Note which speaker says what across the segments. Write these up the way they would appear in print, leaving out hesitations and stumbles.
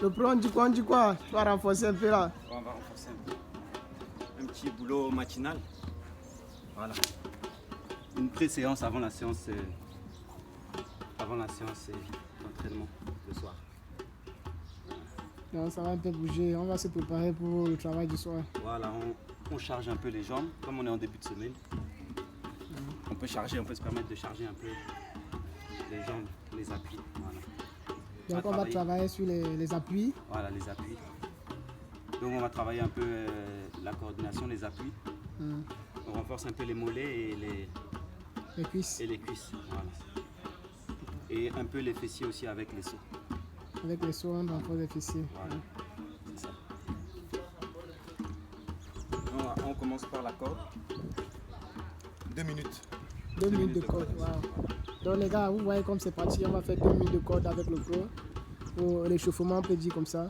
Speaker 1: Le pro, on dit quoi? Tu vas renforcer un peu là.
Speaker 2: On va renforcer un peu. Un petit boulot matinal. Voilà. Une pré-séance avant la séance d'entraînement le soir.
Speaker 1: Donc ça va un peu bouger. On va se préparer pour le travail du soir.
Speaker 2: Voilà, on charge un peu les jambes. Comme on est en début de semaine, on peut se permettre de charger un peu les jambes, les appuis. Voilà.
Speaker 1: Donc on va travailler sur les appuis.
Speaker 2: Voilà, les appuis. Donc on va travailler un peu la coordination, les appuis. On renforce un peu les mollets et
Speaker 1: les cuisses.
Speaker 2: Et les cuisses, voilà. Et un peu les fessiers aussi avec les sauts.
Speaker 1: Avec les sauts, on renforce les fessiers.
Speaker 2: Voilà, c'est ça. On commence par la corde. 2 minutes.
Speaker 1: 2 minutes de corde, wow. Donc les gars, vous voyez comme c'est parti, on va faire 2 minutes de corde avec le pro. Pour l'échauffement, on peut dire comme ça.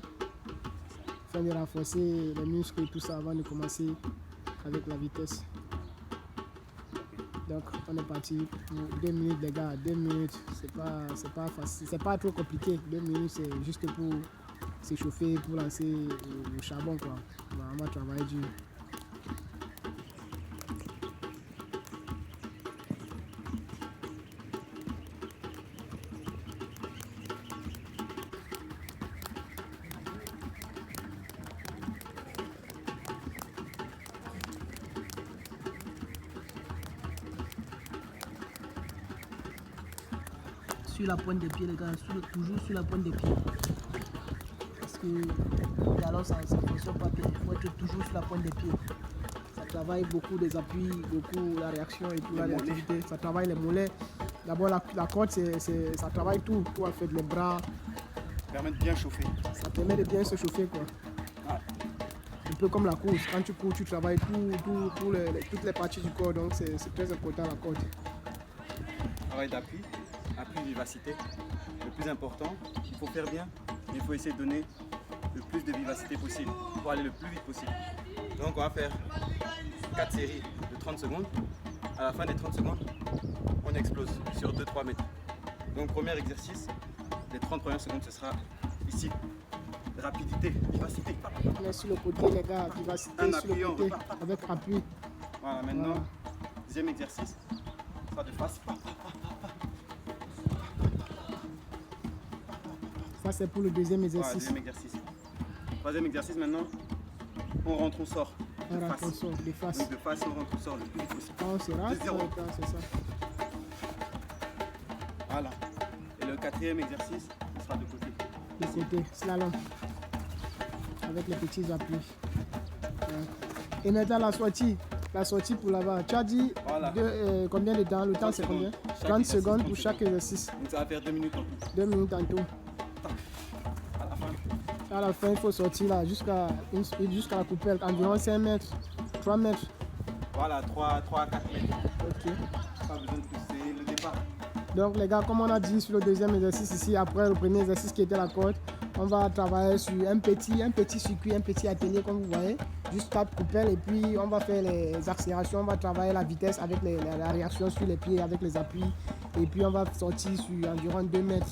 Speaker 1: Afin de renforcer les muscles et tout ça avant de commencer avec la vitesse. Donc on est parti pour 2 minutes les gars, 2 minutes, c'est pas facile, c'est pas trop compliqué. 2 minutes c'est juste pour s'échauffer, pour lancer le charbon quoi. On va travailler dur. Sur la pointe des pieds les gars, toujours sur la pointe des pieds. Parce que alors ça ne fonctionne pas bien, il faut être toujours sur la pointe des pieds. Ça travaille beaucoup des appuis, beaucoup la réaction et tout, la réactivité. Ça travaille les mollets. D'abord la corde, ça travaille tout, pour faire les bras.
Speaker 2: Ça permet de bien chauffer.
Speaker 1: Ça permet de bien se chauffer quoi.
Speaker 2: Ah.
Speaker 1: Un peu comme la course, quand tu cours, tu travailles toutes les parties du corps, donc c'est très important la corde.
Speaker 2: Travail d'appui. Appui, vivacité. Le plus important, il faut faire bien, mais il faut essayer de donner le plus de vivacité possible pour aller le plus vite possible. Donc on va faire 4 séries de 30 secondes. À la fin des 30 secondes, on explose sur 2-3 mètres. Donc premier exercice, les 30 premières secondes, ce sera ici. Rapidité, vivacité.
Speaker 1: On est sur le côté les gars, vivacité sur le côté, avec appui.
Speaker 2: Voilà, maintenant, deuxième exercice, ce sera de face.
Speaker 1: Ça c'est pour le deuxième exercice.
Speaker 2: Ouais, deuxième exercice. Troisième exercice maintenant, on rentre, on sort.
Speaker 1: On rentre, on sort de face.
Speaker 2: Donc de face, on rentre, on sort le plus vite possible.
Speaker 1: On se rentre, c'est ça.
Speaker 2: Voilà. Et le quatrième exercice, ce sera de côté.
Speaker 1: De côté, slalom. Avec les petits appuis. Et maintenant la sortie pour là-bas. Tu as dit
Speaker 2: voilà.
Speaker 1: Combien de temps? Le temps c'est combien? 30 secondes pour chaque exercice.
Speaker 2: Donc ça va faire 2 minutes en tout.
Speaker 1: 2 minutes en tout.
Speaker 2: À
Speaker 1: la fin, il faut sortir là jusqu'à la coupelle, environ 5 mètres, 3 mètres.
Speaker 2: Voilà, 3 à 4 mètres.
Speaker 1: Ok.
Speaker 2: Pas besoin de pousser le départ.
Speaker 1: Donc les gars, comme on a dit sur le deuxième exercice ici, après le premier exercice qui était la corde, on va travailler sur un petit circuit, un petit atelier comme vous voyez, juste 4 coupelles et puis on va faire les accélérations, on va travailler la vitesse avec la réaction sur les pieds, avec les appuis et puis on va sortir sur environ 2 mètres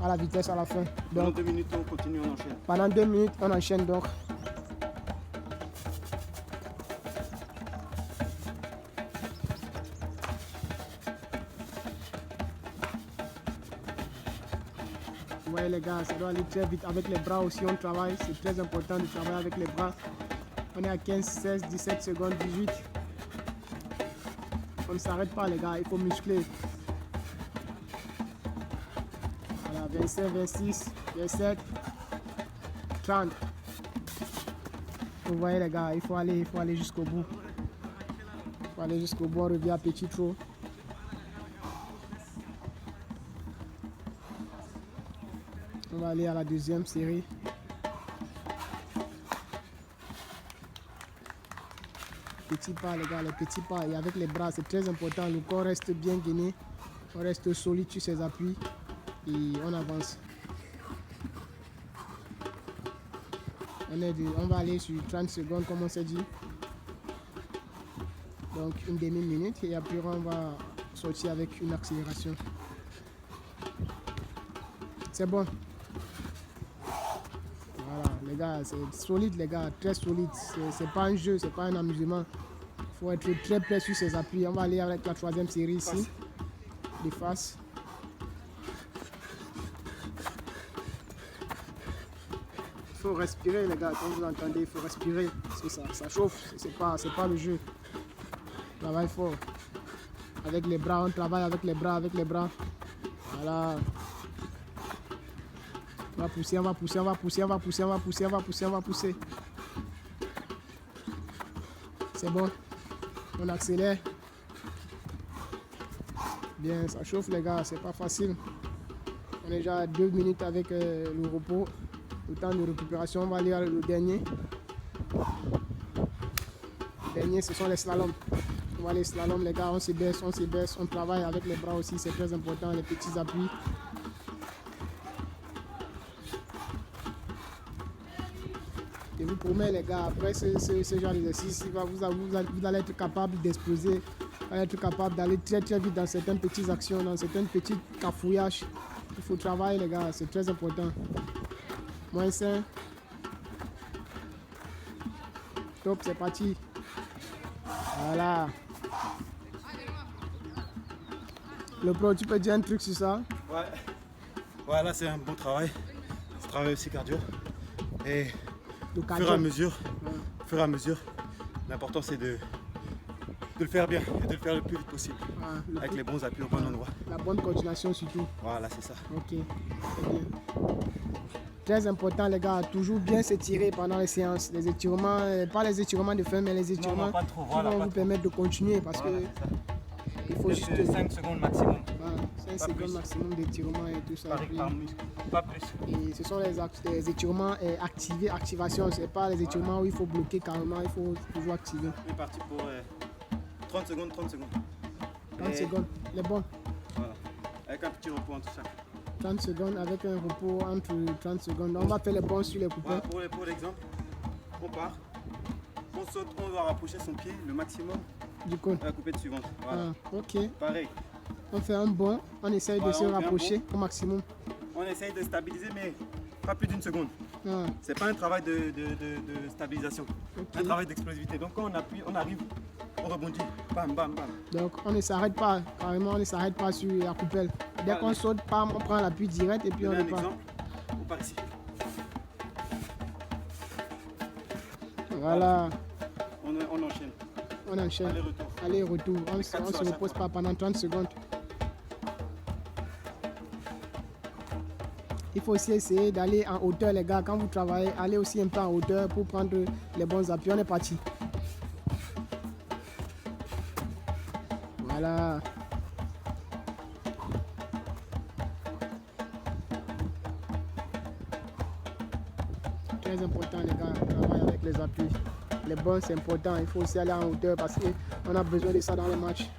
Speaker 1: à la vitesse à la fin.
Speaker 2: Donc, pendant 2 minutes, on continue, on enchaîne.
Speaker 1: Pendant 2 minutes, on enchaîne donc. Vous voyez les gars, ça doit aller très vite. Avec les bras aussi, on travaille. C'est très important de travailler avec les bras. On est à 15, 16, 17 secondes, 18. On ne s'arrête pas les gars, il faut muscler. Voilà, 25, 26, 27, 30. Vous voyez les gars, il faut aller jusqu'au bout. Il faut aller jusqu'au bout, on revient à petit trot. On va aller à la deuxième série. Petits pas les gars, les petits pas. Et avec les bras, c'est très important. Le corps reste bien gainé. On reste solide sur ses appuis. Et on avance. On va aller sur 30 secondes comme on s'est dit. Donc une demi-minute. Et après on va sortir avec une accélération. C'est bon. les gars, c'est solide, les gars, très solide. C'est pas un jeu, c'est pas un amusement. Il faut être très près sur ses appuis. On va aller avec la troisième série ici. De face. Il faut respirer, les gars, comme vous entendez, il faut respirer. C'est ça chauffe, c'est pas le jeu. On travaille fort. Avec les bras, on travaille avec les bras, Voilà. On va pousser, on va pousser, on va pousser, on va pousser, on va pousser, on va pousser, on va pousser. C'est bon. On accélère. Bien, ça chauffe les gars, c'est pas facile. On est déjà à 2 minutes avec le repos. Le temps de récupération, on va aller le dernier. Le dernier, ce sont les slaloms. On va les slaloms les gars, on se baisse, on travaille avec les bras aussi, c'est très important, les petits appuis. Je vous promets les gars, après ce genre d'exercice, vous allez être capable d'exploser, vous allez être capable d'aller très vite dans certaines petites actions, dans certains petits cafouillages. Il faut travailler les gars, c'est très important. Moins 5. Top, c'est parti. Voilà. Le pro, tu peux dire un truc sur ça?
Speaker 2: Ouais. Voilà, c'est un bon travail. C'est travail aussi cardio. Et au fur et à mesure, l'important c'est de le faire bien et de le faire le plus vite possible. Avec les bons appuis au bon endroit.
Speaker 1: La bonne coordination surtout.
Speaker 2: Voilà, c'est ça.
Speaker 1: Ok, c'est bien. Très important les gars, toujours bien s'étirer pendant les séances. Les étirements, pas les étirements de fin, mais les étirements qui vont vous permettre de continuer parce que il faut juste
Speaker 2: 5 secondes maximum.
Speaker 1: 5 secondes maximum d'étirement et tout ça.
Speaker 2: Par muscle, pas plus.
Speaker 1: Et ce sont les étirements activés, activation. C'est pas les étirements où il faut bloquer carrément, il faut toujours activer.
Speaker 2: On est parti pour 30 secondes.
Speaker 1: 30 secondes, les bons.
Speaker 2: Voilà, avec un petit repos entre chaque.
Speaker 1: 30 secondes avec un repos entre 30 secondes. On va faire les bons sur les coupés.
Speaker 2: Voilà, pour l'exemple, on part, on saute, on va rapprocher son pied le maximum
Speaker 1: du cône.
Speaker 2: À la coupette suivante. Voilà.
Speaker 1: Ok.
Speaker 2: Pareil.
Speaker 1: On fait un bond, on essaye de se rapprocher au maximum.
Speaker 2: On essaye de stabiliser, mais pas plus d'une seconde. C'est pas un travail de stabilisation, un travail d'explosivité. Donc quand on appuie, on arrive, on rebondit, bam, bam, bam.
Speaker 1: Donc on ne s'arrête pas, carrément on ne s'arrête pas sur la coupelle. Dès qu'on saute, on prend l'appui direct et puis on repart.
Speaker 2: Un exemple, on part ici.
Speaker 1: Voilà.
Speaker 2: On enchaîne.
Speaker 1: On enchaîne.
Speaker 2: Aller-retour.
Speaker 1: Aller-retour. On ne se repose pas pendant 30 secondes. Il faut aussi essayer d'aller en hauteur les gars. Quand vous travaillez, allez aussi un peu en hauteur pour prendre les bons appuis. On est parti. Voilà. Très important les gars, travailler avec les appuis. Les bons c'est important, il faut aussi aller en hauteur parce qu'on a besoin de ça dans les matchs.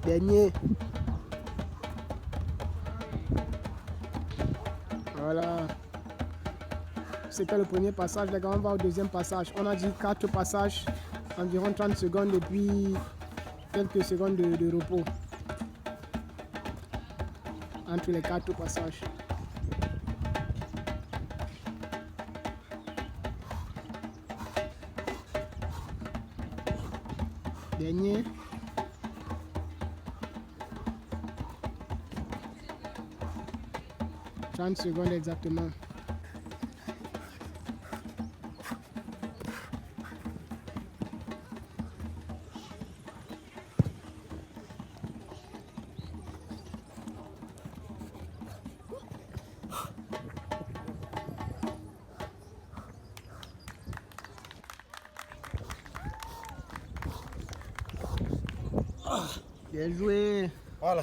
Speaker 1: Dernier. Voilà. C'était le premier passage, les gars, on va au deuxième passage. On a dit 4 passages, environ 30 secondes et puis quelques secondes de repos. Entre les 4 passages. Dernier. « 30 secondes exactement. Bien joué.
Speaker 2: Voilà.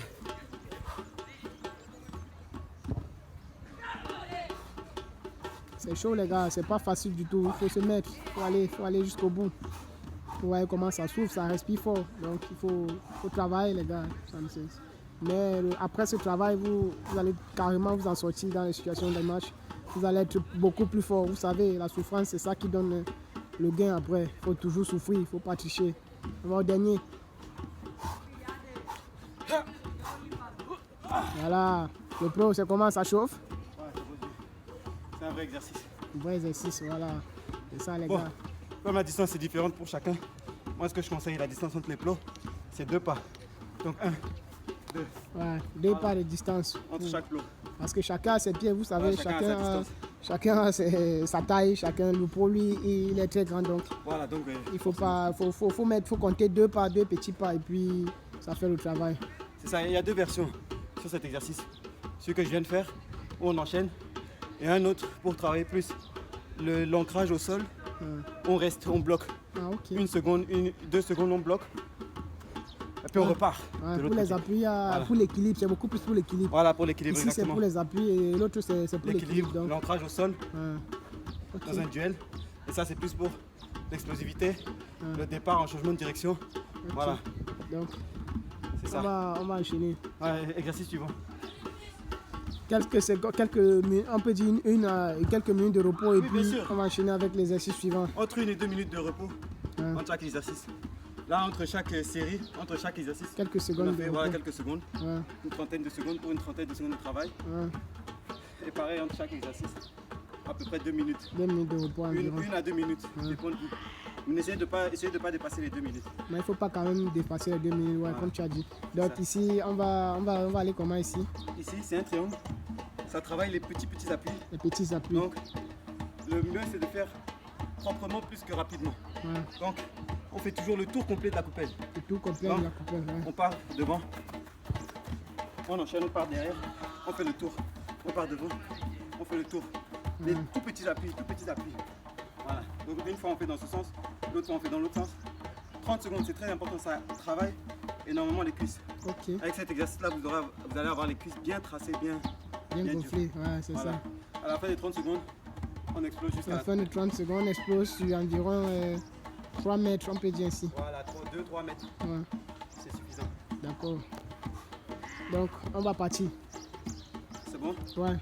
Speaker 1: C'est chaud les gars, c'est pas facile du tout. Il faut se mettre, il faut aller jusqu'au bout. Vous voyez comment ça souffle, ça respire fort. Donc il faut travailler les gars. Mais après ce travail, vous allez carrément vous en sortir dans les situations de match. Vous allez être beaucoup plus fort. Vous savez, la souffrance, c'est ça qui donne le gain après. Il faut toujours souffrir, il ne faut pas tricher. On va au dernier. Voilà, le pro, c'est comment ça chauffe?
Speaker 2: C'est un vrai exercice.
Speaker 1: Un vrai exercice, voilà. C'est ça, les
Speaker 2: Bon,
Speaker 1: gars.
Speaker 2: comme la distance est différente pour chacun, moi ce que je conseille, la distance entre les plots, c'est 2 pas. Donc 1, 2.
Speaker 1: Ouais, 2 pas de distance.
Speaker 2: Entre chaque plot.
Speaker 1: Parce que chacun a ses pieds, vous savez,
Speaker 2: Ouais,
Speaker 1: chacun a sa taille, chacun, pour lui, il est très grand. Donc,
Speaker 2: voilà, donc
Speaker 1: il faut compter 2 pas, 2 petits pas, et puis ça fait le travail.
Speaker 2: c'est ça, il y a 2 versions sur cet exercice. Celui que je viens de faire, où on enchaîne, et un autre pour travailler plus l'ancrage au sol. On reste, on bloque.
Speaker 1: Ah, ok.
Speaker 2: 1 seconde, 2 secondes, on bloque. Et puis on repart.
Speaker 1: Ouais, pour les appuis, voilà. Pour l'équilibre, c'est beaucoup plus pour l'équilibre.
Speaker 2: Voilà, pour l'équilibre.
Speaker 1: Ici, c'est pour les appuis et l'autre, c'est pour l'équilibre.
Speaker 2: L'ancrage au sol, dans un duel. Et ça, c'est plus pour l'explosivité, le départ en changement de direction. Okay. Voilà.
Speaker 1: Donc,
Speaker 2: c'est ça.
Speaker 1: On va enchaîner.
Speaker 2: Ouais, exercice suivant.
Speaker 1: On peut dire quelques minutes de repos et puis on va enchaîner avec l'exercice suivant.
Speaker 2: Entre 1 et 2 minutes de repos entre chaque exercice. Là, entre chaque série, entre chaque exercice,
Speaker 1: quelques secondes.
Speaker 2: Voilà, quelques secondes. Une trentaine de secondes pour une trentaine de secondes de travail. Et pareil, entre chaque exercice, à peu près 2 minutes.
Speaker 1: 2 minutes de repos environ.
Speaker 2: 1 à 2 minutes. Dépend de vous. Mais essayez de pas dépasser les 2 minutes.
Speaker 1: Mais il ne faut pas quand même dépasser les 2 minutes, comme tu as dit. Donc ici, on va aller comment ici?
Speaker 2: Ici, c'est un triangle. Ça travaille les petits appuis.
Speaker 1: Les petits appuis.
Speaker 2: Donc, le mieux, c'est de faire proprement plus que rapidement. Donc, on fait toujours le tour complet de la coupelle.
Speaker 1: Le tour complet de la coupelle,
Speaker 2: On part devant, on enchaîne, on part derrière, on fait le tour. On part devant, on fait le tour. Les tout petits appuis. Voilà. Donc, une fois, on fait dans ce sens, l'autre fois, on fait dans l'autre sens. 30 secondes, c'est très important, ça travaille énormément les cuisses.
Speaker 1: Okay.
Speaker 2: Avec cet exercice-là, vous allez avoir les cuisses bien tracées, bien
Speaker 1: gonflées. Ouais, c'est ça.
Speaker 2: À la fin des 30 secondes, on explose jusqu'à
Speaker 1: la fin de 30 secondes, on explose sur environ 3 mètres, on peut dire ainsi.
Speaker 2: Voilà, 2-3 mètres. C'est suffisant.
Speaker 1: D'accord. Donc, on va partir.
Speaker 2: C'est bon?
Speaker 1: Ouais.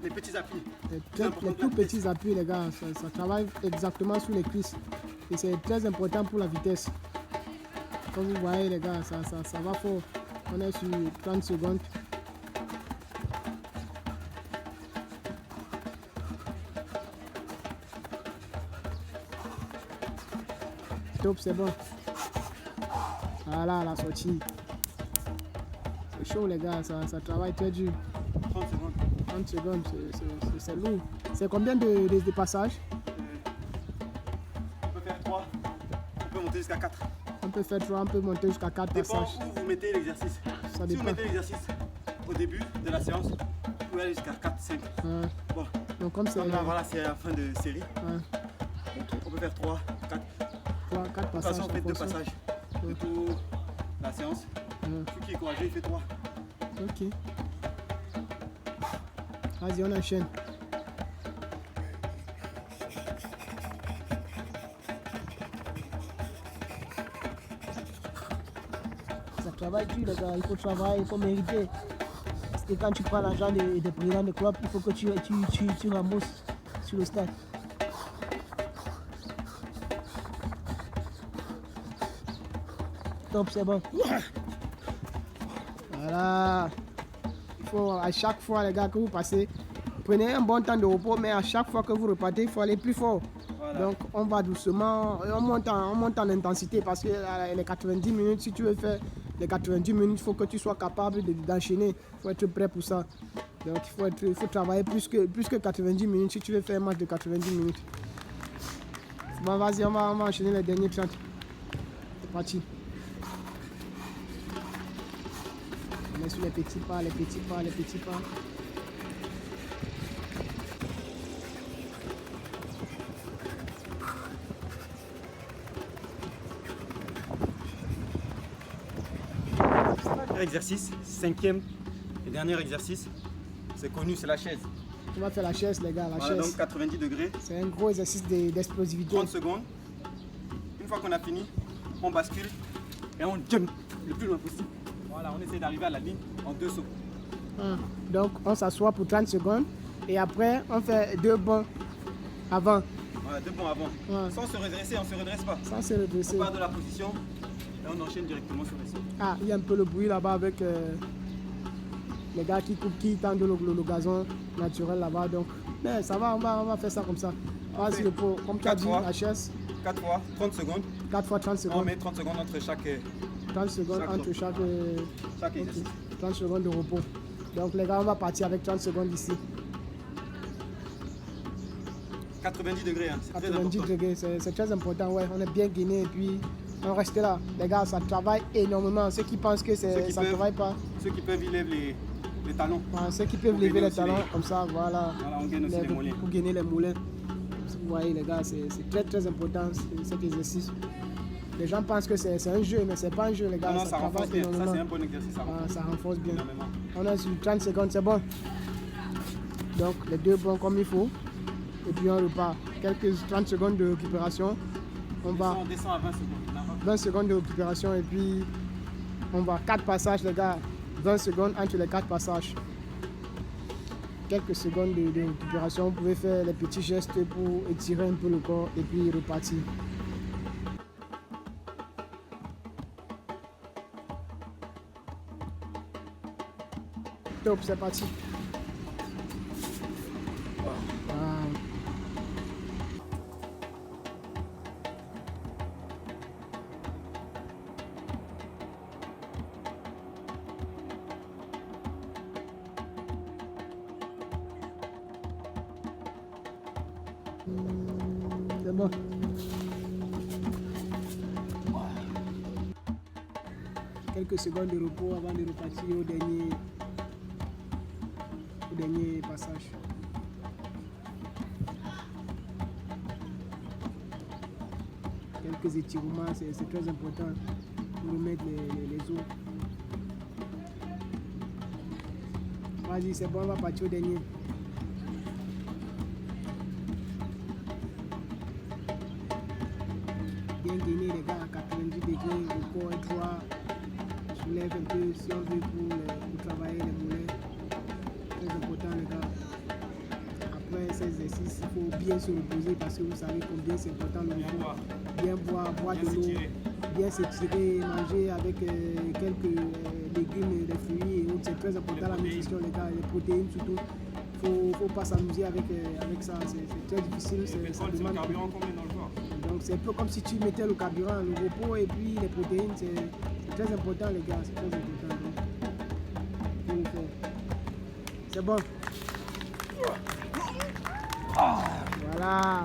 Speaker 2: Les petits appuis.
Speaker 1: Les tout petits appuis, les gars, ça travaille exactement sur les cuisses. Et c'est très important pour la vitesse. Comme vous voyez, les gars, ça va fort. On est sur 30 secondes. Top, c'est bon. Voilà la sortie. C'est chaud, les gars, ça travaille très dur.
Speaker 2: 30 secondes.
Speaker 1: 30 secondes, c'est lourd. C'est combien de passages?
Speaker 2: On peut faire 3, on peut monter jusqu'à 4.
Speaker 1: On peut faire 3, on peut monter jusqu'à 4 passages.
Speaker 2: Dépend où vous mettez l'exercice. Si vous mettez l'exercice au début de la séance, vous pouvez aller jusqu'à 4, 5. Bon.
Speaker 1: Donc comme c'est
Speaker 2: là, voilà, c'est la fin de série. On peut faire 3, 4.
Speaker 1: 4 passages.
Speaker 2: De toute façon, on fait 2 passages de toute la séance. Celui qui est courageux, il fait 3.
Speaker 1: Ok. Vas-y, on enchaîne. Ça travaille dur, les gars. Il faut travailler, il faut mériter. Parce que quand tu prends l'argent des présidents de club, il faut que tu rembourses sur le stade. Top, c'est bon. Voilà. Il faut à chaque fois, les gars, que vous passez, prenez un bon temps de repos, mais à chaque fois que vous repartez, il faut aller plus fort. Voilà. Donc on va doucement, on monte en intensité parce que les 90 minutes, si tu veux faire les 90 minutes, il faut que tu sois capable d'enchaîner. Il faut être prêt pour ça. Donc il faut travailler plus que 90 minutes si tu veux faire un match de 90 minutes. Bon, vas-y, on va enchaîner les derniers 30. C'est parti. On est sur les petits pas.
Speaker 2: Exercice, 5e et dernier exercice, c'est connu, c'est la chaise.
Speaker 1: On va faire la chaise, les gars,
Speaker 2: chaise. Donc 90 degrés.
Speaker 1: C'est un gros exercice d'explosivité.
Speaker 2: 30 secondes. Une fois qu'on a fini, on bascule et on jump le plus loin possible. Voilà, on essaie d'arriver à la ligne en 2 sauts.
Speaker 1: Donc on s'assoit pour 30 secondes et après on fait 2 bonds avant.
Speaker 2: Voilà, 2 bonds avant. Sans se redresser, on ne se redresse pas.
Speaker 1: Sans se redresser.
Speaker 2: On part de la position et on enchaîne directement sur les sauts.
Speaker 1: Ah, il y a un peu le bruit là-bas avec les gars qui coupent, qui tendent le gazon naturel là-bas. Donc, mais ça va, on va faire ça comme ça. Vas-y, le pot, comme tu as dit, la chaise.
Speaker 2: 4 fois 30 secondes.
Speaker 1: 4 fois 30 secondes.
Speaker 2: On met 30 secondes entre chaque
Speaker 1: 30 secondes entre chaque
Speaker 2: exercice.
Speaker 1: 30 secondes de repos. Donc les gars, on va partir avec 30 secondes ici.
Speaker 2: 90 degrés, hein, c'est
Speaker 1: 90 degrés, c'est très important, ouais. On est bien gainé et puis on reste là. Les gars, ça travaille énormément. Ceux qui pensent que ça ne travaille pas.
Speaker 2: Ceux qui peuvent, ils lèvent les talons.
Speaker 1: Ouais, ceux qui peuvent lever les talons, comme ça, voilà.
Speaker 2: Voilà, on gagne aussi les mollets.
Speaker 1: Pour gagner les mollets. Vous voyez les gars, c'est très important cet exercice. Les gens pensent que c'est un jeu, mais c'est pas un jeu les gars.
Speaker 2: Non, ça renforce bien, ça c'est un bon exercice.
Speaker 1: Ça renforce bien.
Speaker 2: Énormément.
Speaker 1: On est sur 30 secondes, c'est bon. Donc les deux bons comme il faut. Et puis on repart. Quelques 30 secondes de récupération. On
Speaker 2: descend à 20 secondes.
Speaker 1: 20 secondes de récupération et puis on va 4 passages les gars. 20 secondes entre les 4 passages. Quelques secondes de récupération. Vous pouvez faire les petits gestes pour étirer un peu le corps et puis repartir. Top, c'est parti. C'est bon. Quelques secondes de repos avant de repartir au dernier passage. Quelques étirements, c'est très important pour remettre les os. Vas-y, c'est bon, on va partir au dernier. Bien gainé les gars à 90 degrés, le corps est droit. Soulève un peu si on veut pour travailler les mollets. Très important les gars. Après ces exercices, il faut bien se reposer parce que vous savez combien c'est important le repos. Bien boire de l'eau, bien s'étirer, manger avec quelques légumes, des fruits et autres. C'est très important la nutrition les gars, les protéines surtout. Faut pas s'amuser avec ça, c'est très difficile. Ça demande
Speaker 2: carburant combien dans le corps.
Speaker 1: Donc c'est un peu comme si tu mettais le carburant, le repos et puis les protéines, c'est très important les gars, c'est très important. Donc, c'est bon. Voilà.